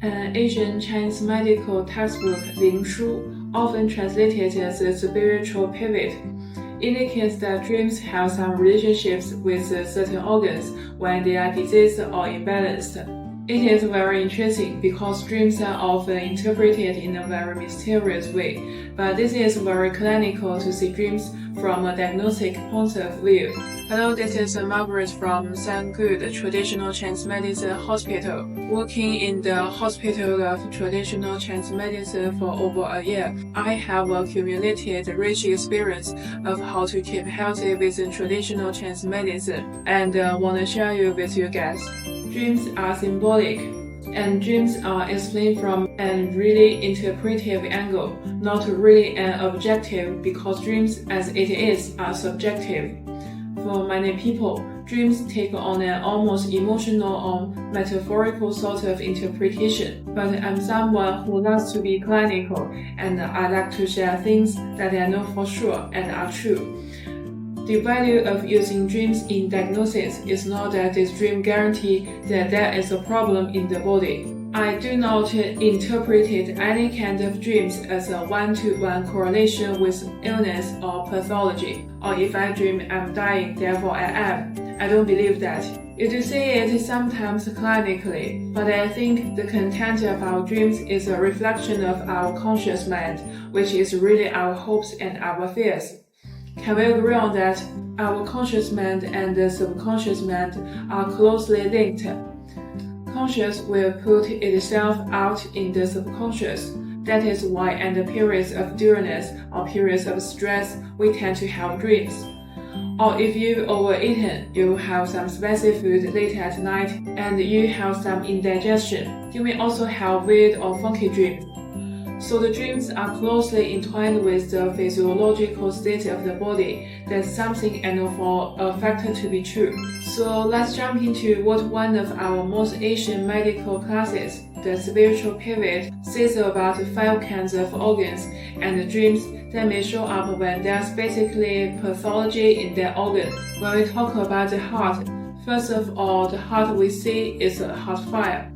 An ancient Chinese medical textbook, Lingshu, often translated as the spiritual pivot, indicates that dreams have some relationships with certain organs when they are diseased or imbalanced. It is very interesting because dreams are often interpreted in a very mysterious way, but this is very clinical to see dreams from a diagnostic point of view. Hello, this is Margaret from Good Traditional Chinese Medicine Hospital. Working in the Hospital of Traditional Chinese Medicine for over a year, I have accumulated rich experience of how to keep healthy within traditional Chinese medicine, and want to share you with you guys. Dreams are symbolic, and dreams are explained from an really interpretive angle, not really an objective, because dreams as it is are subjective. For many people, dreams take on an almost emotional or metaphorical sort of interpretation, but I'm someone who loves to be clinical, and I like to share things that I know for sure and are true. The value of using dreams in diagnosis is not that this dream guarantees that there is a problem in the body. I do not interpret any kind of dreams as a one-to-one correlation with illness or pathology, or if I dream I'm dying, therefore I am. I don't believe that. You do see it sometimes clinically, but I think the content of our dreams is a reflection of our conscious mind, which is really our hopes and our fears. Can we agree on that? Our conscious mind and the subconscious mind are closely linked. Conscious will put itself out in the subconscious. That is why in the periods of dullness or periods of stress, we tend to have dreams. Or if you've overeaten, you have some spicy food late at night, and you have some indigestion, you may also have weird or funky dreams. So the dreams are closely entwined with the physiological state of the body. That's something I know for a fact to be true. So let's jump into what one of our most ancient medical classes, the spiritual pivot, says about 5 kinds of organs and the dreams that may show up when there's basically pathology in that organ. When we talk about the heart, first of all, the heart we see is a heart fire.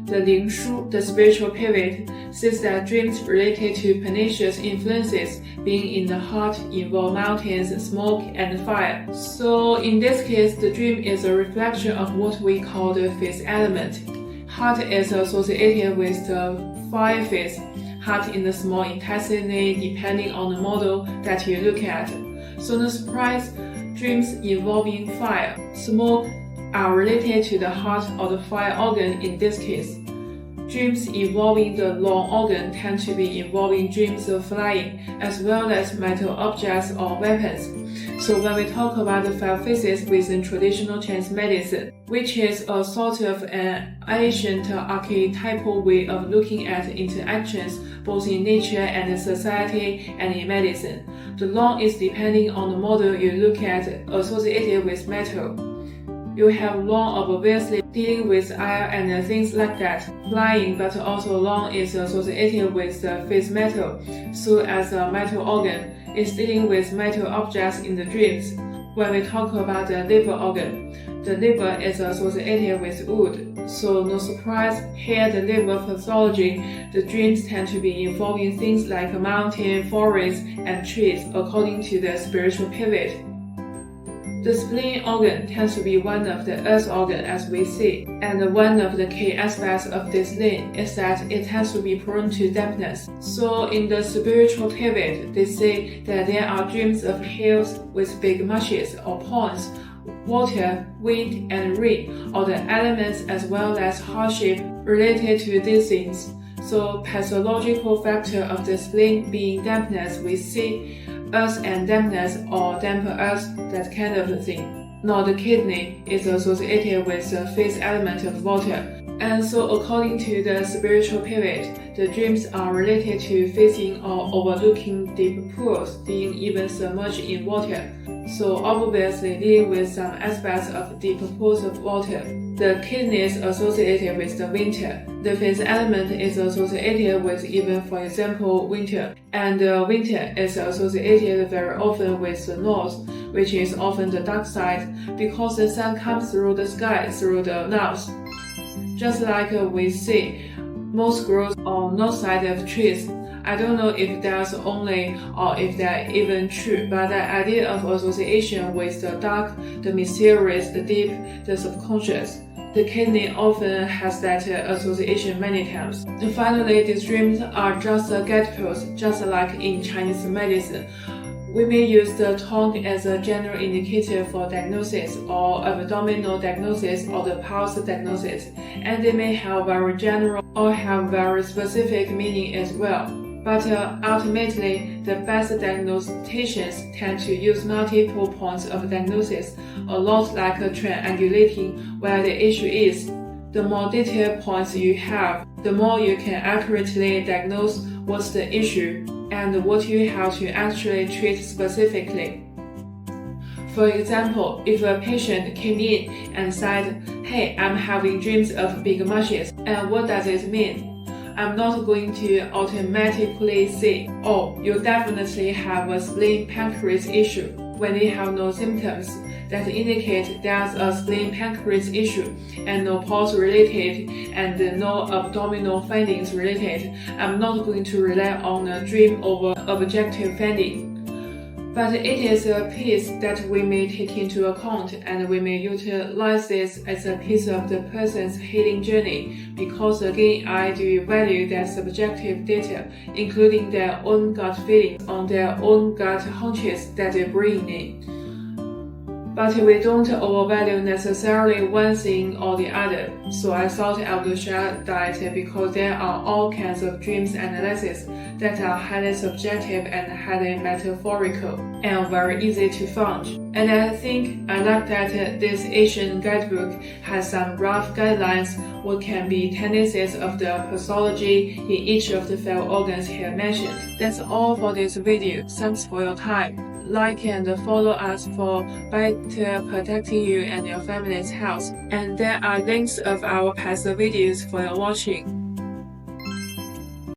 The Lingshu, the spiritual pivot, says that dreams related to pernicious influences being in the heart involve mountains, smoke, and fire. So in this case, the dream is a reflection of what we call the fifth element. Heart is associated with the fire phase, heart in the small intestine, depending on the model that you look at. So no surprise, dreams involving fire, smoke, are related to the heart or the fire organ in this case. Dreams involving the lung organ tend to be involving dreams of flying, as well as metal objects or weapons. So when we talk about the 5 phases within traditional Chinese medicine, which is a sort of an ancient archetypal way of looking at interactions both in nature and society and in medicine, the lung is depending on the model you look at associated with metal. You have lung obviously dealing with air and things like that, flying, but also lung is associated with the face metal. So as a metal organ, it's dealing with metal objects in the dreams. When we talk about the liver organ, the liver is associated with wood. So no surprise, here the liver pathology, the dreams tend to be involving things like a mountain, forests, and trees according to the spiritual pivot. The spleen organ tends to be one of the earth organ as we see, and one of the key aspects of this limb is that it tends to be prone to dampness. So in the spiritual pivot, they say that there are dreams of hills with big marshes or ponds, water, wind, and rain, or the elements as well as hardship related to these things. So pathological factor of the spleen being dampness, we see earth and dampness or damp earth, that kind of thing. Now the kidney is associated with the fifth element of water. And so according to the spiritual pivot, the dreams are related to facing or overlooking deep pools, being even submerged in water. So obviously dealing with some aspects of deep pools of water. The kidney is associated with the winter. The fifth element is associated with even, for example, winter. And winter is associated very often with the north, which is often the dark side, because the sun comes through the sky through the north. Just like we see, most grows on north side of trees. I don't know if that's only or if that's even true, but the idea of association with the dark, the mysterious, the deep, the subconscious. The kidney often has that association many times. And finally, these dreams are just guideposts, just like in Chinese medicine. We may use the tongue as a general indicator for diagnosis or abdominal diagnosis or the pulse diagnosis, and they may have very general or have very specific meaning as well. But ultimately, the best diagnosticians tend to use multiple points of diagnosis, a lot like triangulating where the issue is. The more detailed points you have, the more you can accurately diagnose what's the issue and what you have to actually treat specifically. For example, if a patient came in and said, "Hey, I'm having dreams of big mushes," and what does it mean? I'm not going to automatically say, "Oh, you definitely have a spleen-pancreas issue," when they have no symptoms that indicate there's a spleen-pancreas issue and no pulse related and no abdominal findings related. I'm not going to rely on a dream over objective finding. But it is a piece that we may take into account, and we may utilize this as a piece of the person's healing journey, because again, I do value that subjective data, including their own gut feelings on their own gut hunches that they bring in. But we don't overvalue necessarily one thing or the other, so I thought I would share that because there are all kinds of dreams analysis that are highly subjective and highly metaphorical and very easy to find. And I think I like that this Asian guidebook has some rough guidelines what can be tendencies of the pathology in each of the 5 organs here mentioned. That's all for this video. Thanks for your time. Like and follow us for better protecting you and your family's health. And there are links of our past videos for your watching.